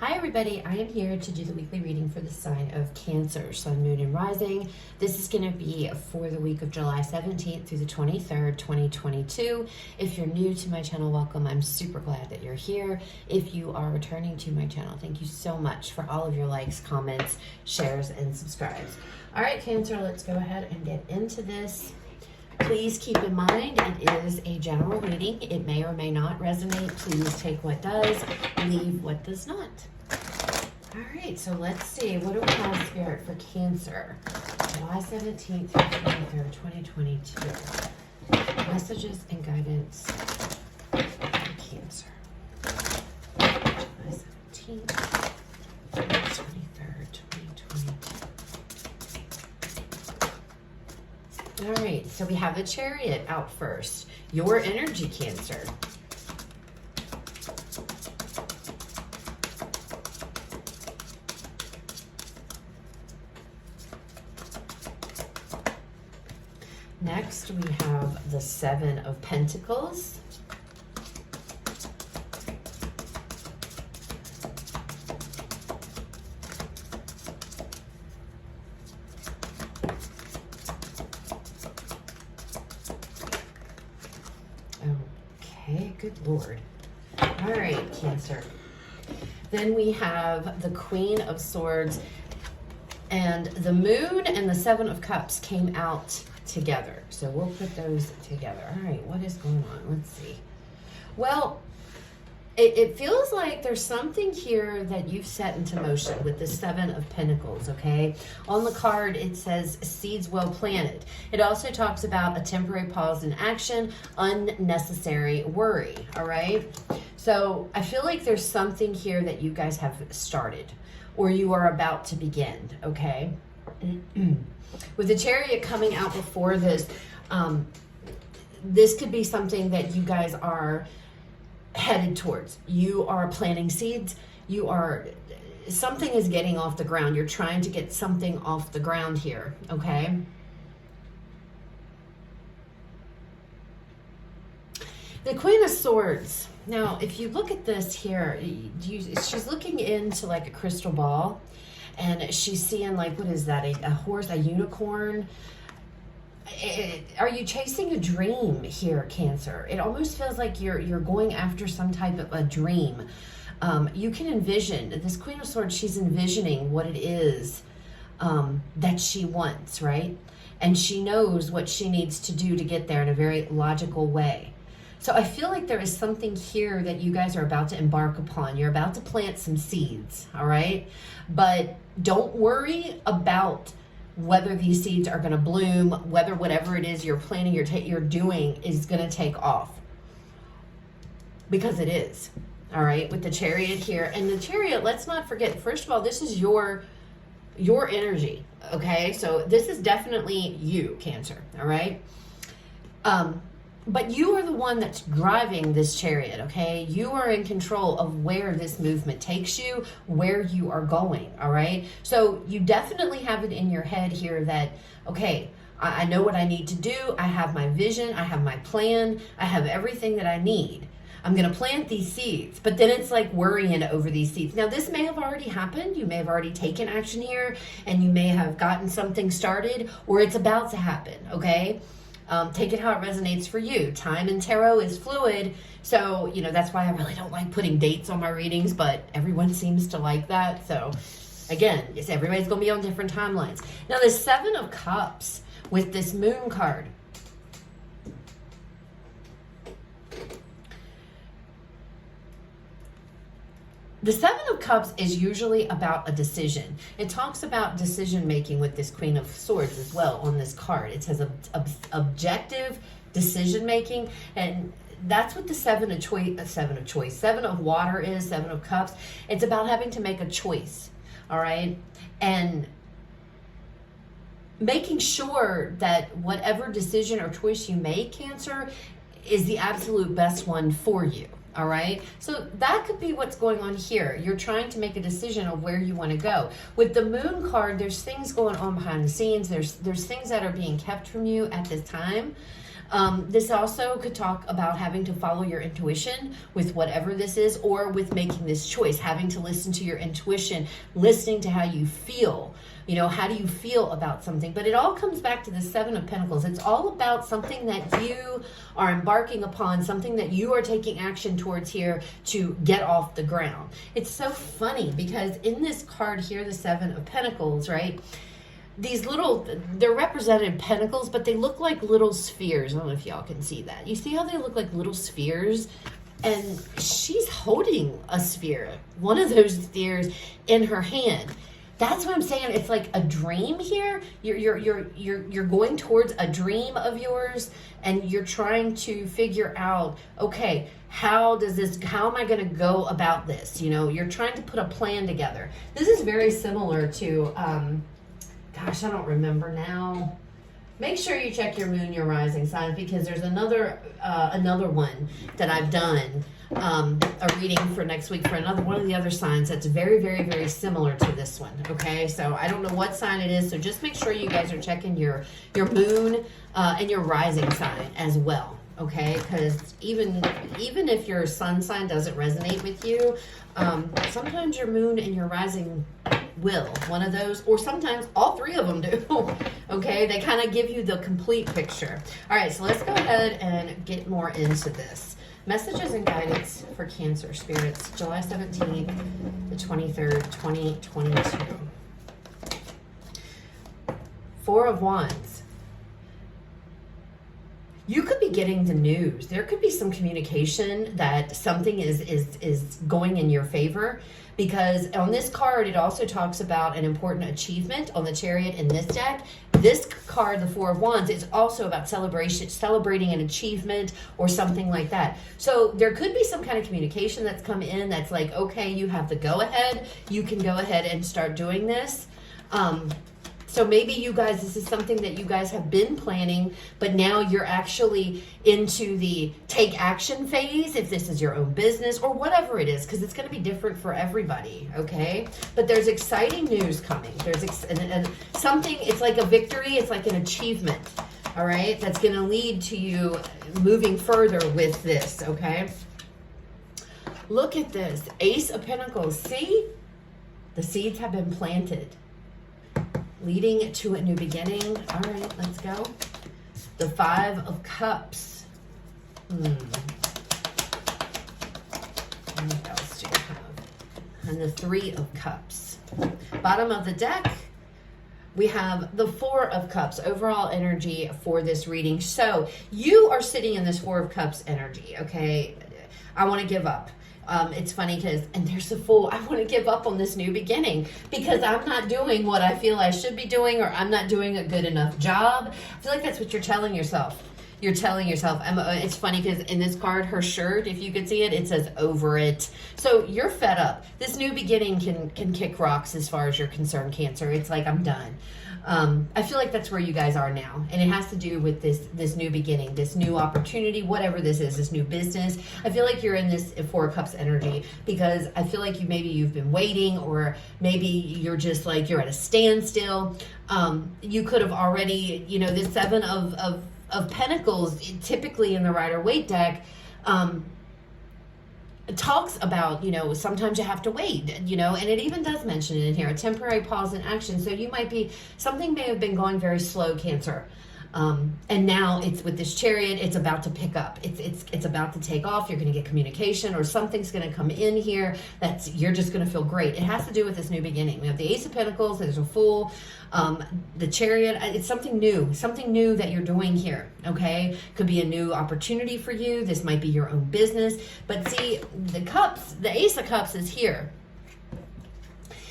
Hi everybody, I am here to do the weekly reading for the sign of Cancer, Sun, Moon, and Rising. This is going to be for the week of July 17th through the 23rd, 2022. If you're new to my channel, welcome. I'm super glad that you're here. If you are returning to my channel, thank you so much for all of your likes, comments, shares, and subscribes. All right, Cancer, let's go ahead and get into this. Please keep in mind it is a general reading. It may or may not resonate. Please take what does, leave what does not. All right, so let's see. What do we have, Spirit, for Cancer? July 17th through 23rd, 2022. Messages and guidance for Cancer. July 17th through 23rd, 2022. All right, so we have the Chariot out first. Your energy, Cancer. Next, we have the Seven of Pentacles. Okay, good Lord. All right, Cancer. Then we have the Queen of Swords, and the Moon and the Seven of Cups came out together. So we'll put those together. All right, what is going on? Let's see. Well, it feels like there's something here that you've set into motion with the Seven of Pentacles, okay? On the card, it says seeds well planted. It also talks about a temporary pause in action, unnecessary worry, all right? So I feel like there's something here that you guys have started or you are about to begin, okay? With the Chariot coming out before this, this could be something that you guys are headed towards. You are planting seeds. Something is getting off the ground. You're trying to get something off the ground here, okay? The Queen of Swords. Now, if you look at this here, she's looking into like a crystal ball, and she's seeing like, what is that? A horse, a unicorn. Are you chasing a dream here, Cancer? It almost feels like you're going after some type of a dream. You can envision, this Queen of Swords, she's envisioning what it is that she wants, right? And she knows what she needs to do to get there in a very logical way. So I feel like there is something here that you guys are about to embark upon. You're about to plant some seeds, all right? But don't worry about whether these seeds are going to bloom, whether whatever it is you're planning, you're doing is going to take off. Because it is, all right, with the Chariot here. And the Chariot, let's not forget, first of all, this is your energy, okay? So this is definitely you, Cancer, all right? But you are the one that's driving this Chariot, okay? You are in control of where this movement takes you, where you are going, all right? So you definitely have it in your head here that, okay, I know what I need to do. I have my vision. I have my plan. I have everything that I need. I'm going to plant these seeds, but then it's like worrying over these seeds. Now, this may have already happened. You may have already taken action here, and you may have gotten something started, or it's about to happen, okay? Take it how it resonates for you. Time in tarot is fluid, so, you know, that's why I really don't like putting dates on my readings, but everyone seems to like that. So, again, everybody's going to be on different timelines. Now, the Seven of Cups with this Moon card. The Seven of Cups is usually about a decision. It talks about decision making with this Queen of Swords as well on this card. It says objective decision making, and that's what the Seven of Water is, Seven of Cups. It's about having to make a choice, all right? And making sure that whatever decision or choice you make, Cancer, is the absolute best one for you. All right, so that could be what's going on here. You're trying to make a decision of where you want to go. With the Moon card, there's things going on behind the scenes. There's things that are being kept from you at this time. This also could talk about having to follow your intuition with whatever this is, or with making this choice, having to listen to your intuition, listening to how you feel. You know, how do you feel about something? But it all comes back to the Seven of Pentacles. It's all about something that you are embarking upon, something that you are taking action towards here to get off the ground. It's so funny because in this card here, the Seven of Pentacles, right? These little, they're represented pentacles, but they look like little spheres. I don't know if y'all can see that. You see how they look like little spheres? And she's holding a sphere, one of those spheres in her hand. That's what I'm saying. It's like a dream here. You're going towards a dream of yours, and you're trying to figure out, okay, how am I going to go about this? You know, you're trying to put a plan together. This is very similar to, gosh, I don't remember now. Make sure you check your moon, your rising signs, because there's another one that I've done, a reading for next week for another one of the other signs that's very, very, very similar to this one. Okay, so I don't know what sign it is, so just make sure you guys are checking your moon and your rising sign as well. Okay, because even if your sun sign doesn't resonate with you, sometimes your moon and your rising will, one of those, or sometimes all three of them do. Okay, they kind of give you the complete picture. All right, so let's go ahead and get more into this. Messages and guidance for Cancer spirits, July 17th, the 23rd, 2022. Four of Wands. You could be getting the news. There could be some communication that something is going in your favor, because on this card, it also talks about an important achievement on the Chariot in this deck. This card, the Four of Wands, is also about celebrating an achievement or something like that. So there could be some kind of communication that's come in that's like, okay, you have the go-ahead. You can go ahead and start doing this. So maybe you guys, this is something that you guys have been planning, but now you're actually into the take action phase, if this is your own business or whatever it is, because it's going to be different for everybody, okay? But there's exciting news coming. There's something, it's like a victory, it's like an achievement, all right? That's going to lead to you moving further with this, okay? Look at this, Ace of Pentacles. See? The seeds have been planted, leading to a new beginning. All right, let's go. The Five of Cups. What else do you have? And the Three of Cups. Bottom of the deck, we have the Four of Cups, overall energy for this reading. So you are sitting in this Four of Cups energy, okay? I want to give up. It's funny because, and there's the Fool, I want to give up on this new beginning because I'm not doing what I feel I should be doing, or I'm not doing a good enough job. I feel like that's what you're telling yourself. You're telling yourself, it's funny because in this card, her shirt, if you could see it, it says over it. So you're fed up. This new beginning can kick rocks as far as you're concerned, Cancer. It's like, I'm done. I feel like that's where you guys are now, and it has to do with this new beginning, this new opportunity, whatever this is, this new business. I feel like you're in this Four of Cups energy because I feel like you've been waiting, or maybe you're just like you're at a standstill. You could have already, this Seven of Pentacles, typically in the Rider-Waite deck, talks about, sometimes you have to wait, and it even does mention it in here, a temporary pause in action. So you something may have been going very slow, Cancer. And now it's with this Chariot, it's about to pick up. It's about to take off. You're going to get communication, or something's going to come in here you're just going to feel great. It has to do with this new beginning. We have the Ace of Pentacles, there's a Fool, the Chariot. It's something new that you're doing here, okay? Could be a new opportunity for you. This might be your own business. But see, the Ace of Cups is here.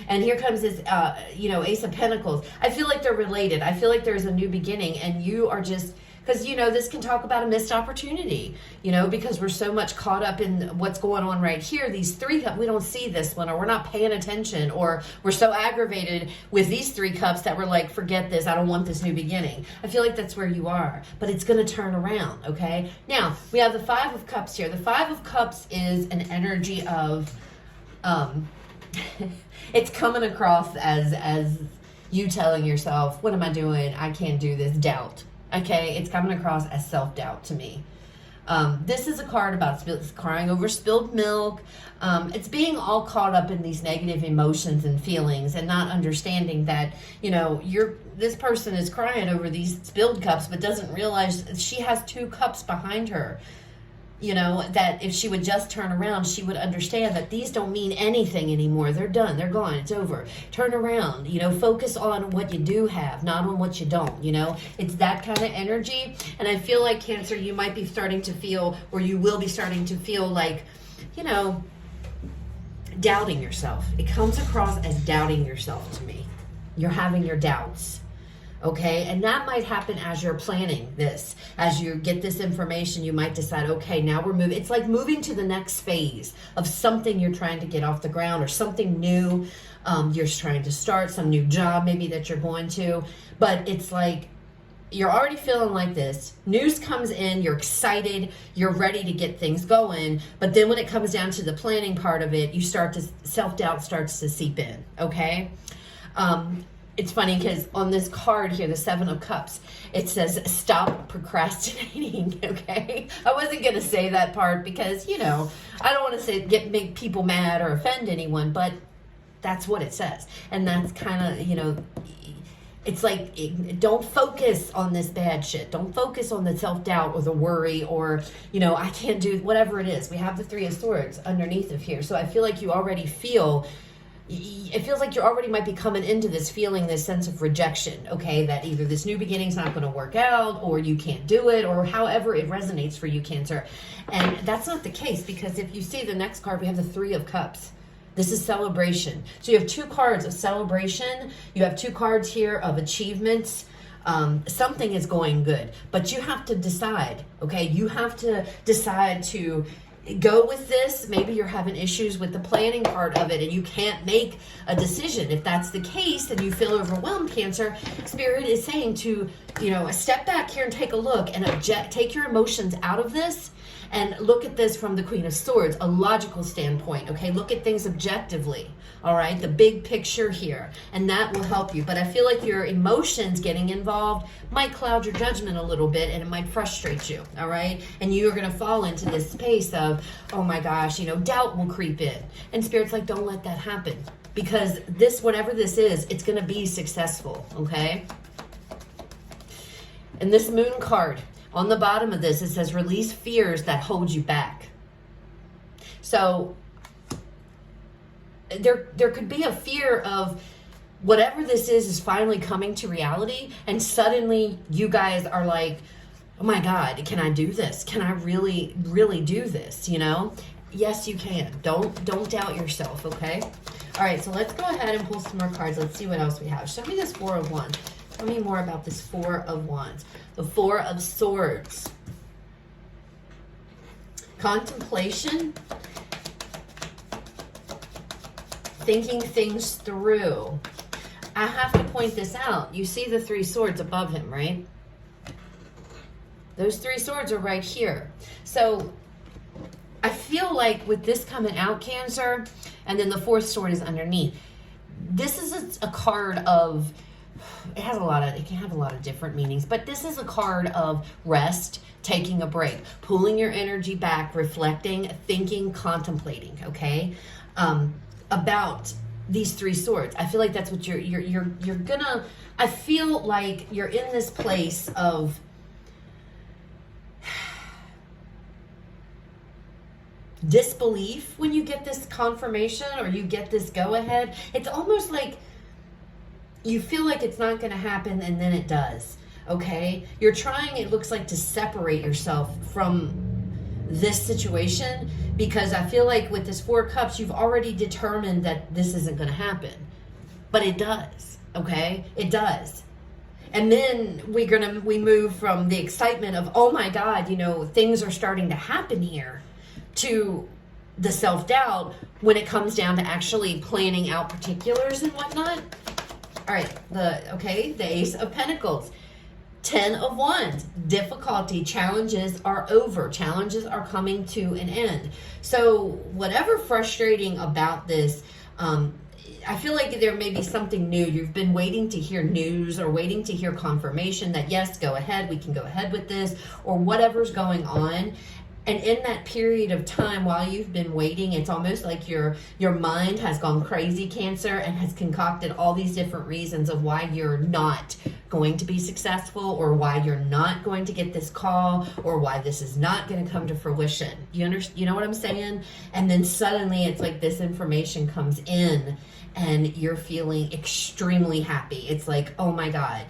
And here comes this, Ace of Pentacles. I feel like they're related. I feel like there's a new beginning, and you are just, because, this can talk about a missed opportunity, because we're so much caught up in what's going on right here. These three cups, we don't see this one, or we're not paying attention, or we're so aggravated with these three cups that we're like, forget this, I don't want this new beginning. I feel like that's where you are, but it's going to turn around, okay? Now, we have the Five of Cups here. The Five of Cups is an energy of, it's coming across as you telling yourself, what am I doing? I can't do this. Doubt. Okay, it's coming across as self-doubt to me. This is a card about crying over spilled milk. It's being all caught up in these negative emotions and feelings and not understanding that, this person is crying over these spilled cups but doesn't realize she has 2 cups behind her. That if she would just turn around, she would understand that these don't mean anything anymore. They're done. They're gone. It's over. Turn around, focus on what you do have, not on what you don't, It's that kind of energy. And I feel like, Cancer, you might be starting to feel, or you will be starting to feel like, doubting yourself. It comes across as doubting yourself to me. You're having your doubts. Okay, and that might happen as you're planning this. As you get this information, you might decide, okay, now we're moving. It's like moving to the next phase of something you're trying to get off the ground, or something new you're trying to start, some new job maybe that you're going to. But it's like you're already feeling like this. News comes in, you're excited, you're ready to get things going. But then when it comes down to the planning part of it, self-doubt starts to seep in, okay? It's funny because on this card here, the 7 of Cups, it says stop procrastinating, okay? I wasn't going to say that part because, I don't want to say make people mad or offend anyone, but that's what it says. And that's kind of, it's like, don't focus on this bad shit. Don't focus on the self-doubt or the worry or, I can't do whatever it is. We have the 3 of Swords underneath of here. So I feel like you already it feels like you already might be coming into this feeling this sense of rejection, okay, that either this new beginning's not going to work out, or you can't do it, or however it resonates for you, Cancer. And that's not the case, because if you see the next card, we have the 3 of Cups. This is celebration. So you have 2 cards of celebration. You have 2 cards here of achievements. Something is going good, but you have to decide, okay? You have to decide to go with this. Maybe you're having issues with the planning part of it and you can't make a decision. If that's the case and you feel overwhelmed, Cancer, Spirit is saying to, step back here and take a look and take your emotions out of this and look at this from the Queen of Swords, a logical standpoint, okay? Look at things objectively, all right? The big picture here, and that will help you. But I feel like your emotions getting involved might cloud your judgment a little bit, and it might frustrate you, all right? And you're going to fall into this space of, oh my gosh, doubt will creep in. And Spirit's like, don't let that happen, because this, whatever this is, it's going to be successful, okay? And this Moon card, on the bottom of this, it says, release fears that hold you back. So there could be a fear of whatever this is finally coming to reality, and suddenly you guys are like, oh my God, can I do this? Can I really, really do this, Yes, you can. Don't doubt yourself, okay? All right, so let's go ahead and pull some more cards. Let's see what else we have. Show me this 4 of Wands. Tell me more about this 4 of Wands. The 4 of Swords. Contemplation. Thinking things through. I have to point this out. You see the 3 swords above him, right? Those 3 swords are right here. So I feel like with this coming out, Cancer, and then the 4th sword is underneath. This is a card of, it can have a lot of different meanings, but this is a card of rest, taking a break, pulling your energy back, reflecting, thinking, contemplating, okay? About these 3 swords. I feel like that's what you're gonna, I feel like you're in this place of disbelief when you get this confirmation or you get this go ahead. It's almost like you feel like it's not going to happen, and then it does, okay? You're trying, it looks like, to separate yourself from this situation, because I feel like with this 4 cups, you've already determined that this isn't going to happen. But it does, okay? It does. And then we move from the excitement of, oh my God, things are starting to happen here, to the self-doubt when it comes down to actually planning out particulars and whatnot. All right, the Ace of Pentacles, 10 of Wands, difficulty, challenges are over. Challenges are coming to an end. So whatever frustrating about this, I feel like there may be something new. You've been waiting to hear news or waiting to hear confirmation that yes, go ahead, we can go ahead with this, or whatever's going on. And in that period of time while you've been waiting, it's almost like your mind has gone crazy, Cancer, and has concocted all these different reasons of why you're not going to be successful, or why you're not going to get this call, or why this is not going to come to fruition. You know what I'm saying? And then suddenly it's like this information comes in and you're feeling extremely happy. It's like, oh my God,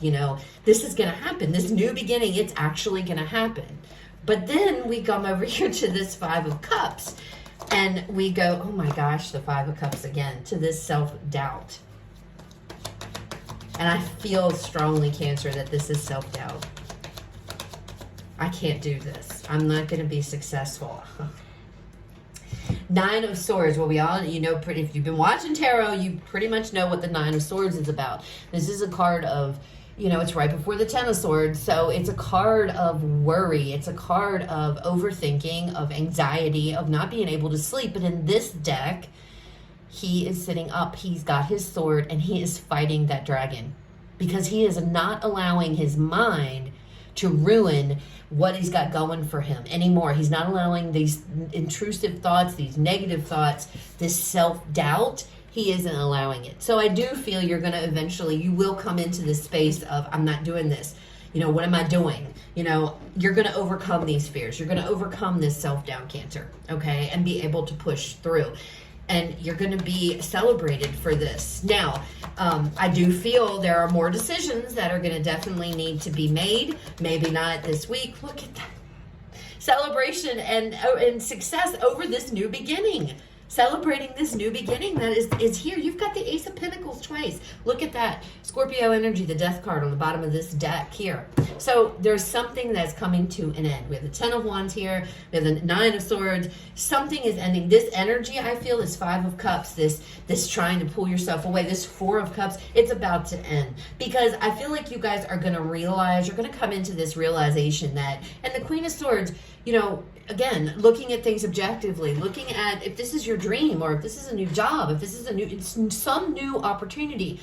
this is going to happen. This new beginning, it's actually going to happen. But then we come over here to this Five of Cups and we go, oh my gosh, the Five of Cups again, to this self-doubt. And I feel strongly, Cancer, that this is self-doubt. I can't do this. I'm not going to be successful. Nine of Swords. Well, we all, if you've been watching tarot, you pretty much know what the Nine of Swords is about. This is a card of, it's right before the Ten of Swords. So it's a card of worry. It's a card of overthinking, of anxiety, of not being able to sleep. But in this deck, he is sitting up. He's got his sword and he is fighting that dragon because he is not allowing his mind to ruin what he's got going for him anymore. He's not allowing these intrusive thoughts, these negative thoughts, this self-doubt. He isn't allowing it. So I do feel you're going to eventually, you will come into this space of, I'm not doing this. What am I doing? You're going to overcome these fears. You're going to overcome this self-doubt, Cancer, okay? And be able to push through. And you're going to be celebrated for this. Now, I do feel there are more decisions that are going to definitely need to be made. Maybe not this week. Look at that. Celebration and success over this new beginning. Celebrating this new beginning that is here. You've got the Ace of Pentacles twice. Look at that. Scorpio energy, the Death card on the bottom of this deck here. So there's something that's coming to an end. We have the Ten of Wands here. We have the Nine of Swords. Something is ending. This energy, I feel, is Five of Cups. This trying to pull yourself away. This Four of Cups, it's about to end. Because I feel like you guys are going to realize, you're going to come into this realization that, and the Queen of Swords, again, looking at things objectively, looking at if this is your dream, or if this is a new job, if this is some new opportunity.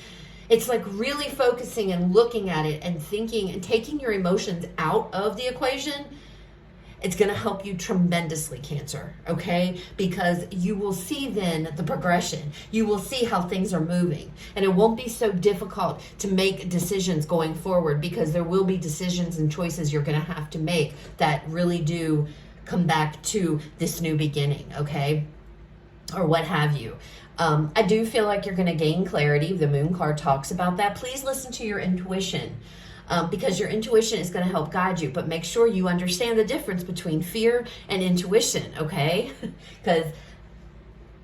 It's like really focusing and looking at it and thinking and taking your emotions out of the equation. It's going to help you tremendously, Cancer, okay? Because you will see then the progression. You will see how things are moving. And it won't be so difficult to make decisions going forward, because there will be decisions and choices you're going to have to make that really do come back to this new beginning, okay? Or what have you. I do feel like you're going to gain clarity. The Moon card talks about that. Please listen to your intuition. Because your intuition is going to help guide you, but make sure you understand the difference between fear and intuition, okay? Because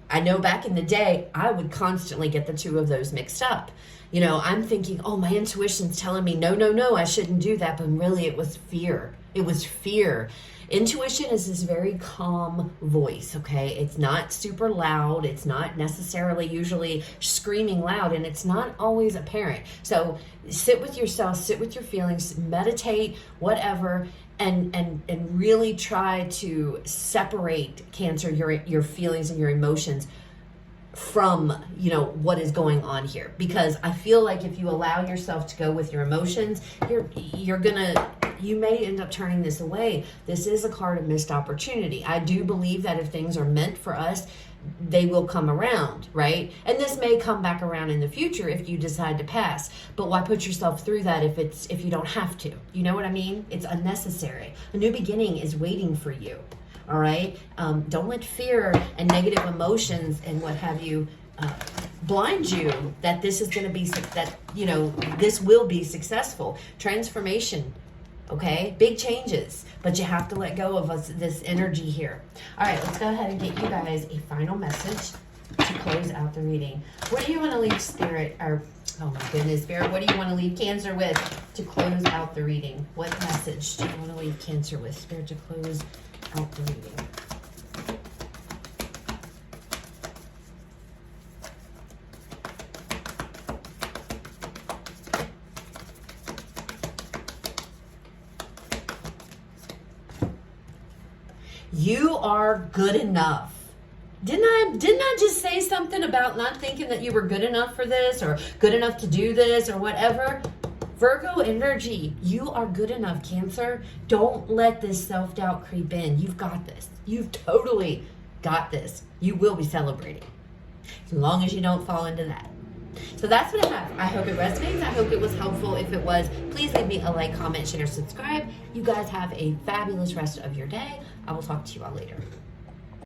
I know back in the day, I would constantly get the two of those mixed up. I'm thinking, oh, my intuition's telling me, no, I shouldn't do that, but really it was fear. It was fear. Intuition is this very calm voice, okay? It's not super loud. It's not necessarily usually screaming loud, and it's not always apparent. So sit with yourself, sit with your feelings, meditate, whatever, and really try to separate, Cancer, your feelings and your emotions from what is going on here. Because I feel like if you allow yourself to go with your emotions, you may end up turning this away. This is a card of missed opportunity. I do believe that if things are meant for us, they will come around, right? And this may come back around in the future if you decide to pass. But why put yourself through that if you don't have to? You know what I mean? It's unnecessary. A new beginning is waiting for you. All right? Don't let fear and negative emotions and what have you blind you that this is going to be, this will be successful. Transformation, okay? Big changes, but you have to let go of this energy here. All right, let's go ahead and get you guys a final message to close out the reading. What do you want to leave Spirit, or, oh my goodness, Spirit, what do you want to leave Cancer with to close out the reading? What message do you want to leave Cancer with, Spirit, to close out the reading? You are good enough. Didn't I just say something about not thinking that you were good enough for this or good enough to do this or whatever? Virgo energy, you are good enough, Cancer. Don't let this self-doubt creep in. You've got this. You've totally got this. You will be celebrating. As long as you don't fall into that. So that's what I have. I hope it resonates. I hope it was helpful. If it was, please leave me a like, comment, share, subscribe. You guys have a fabulous rest of your day. I will talk to you all later.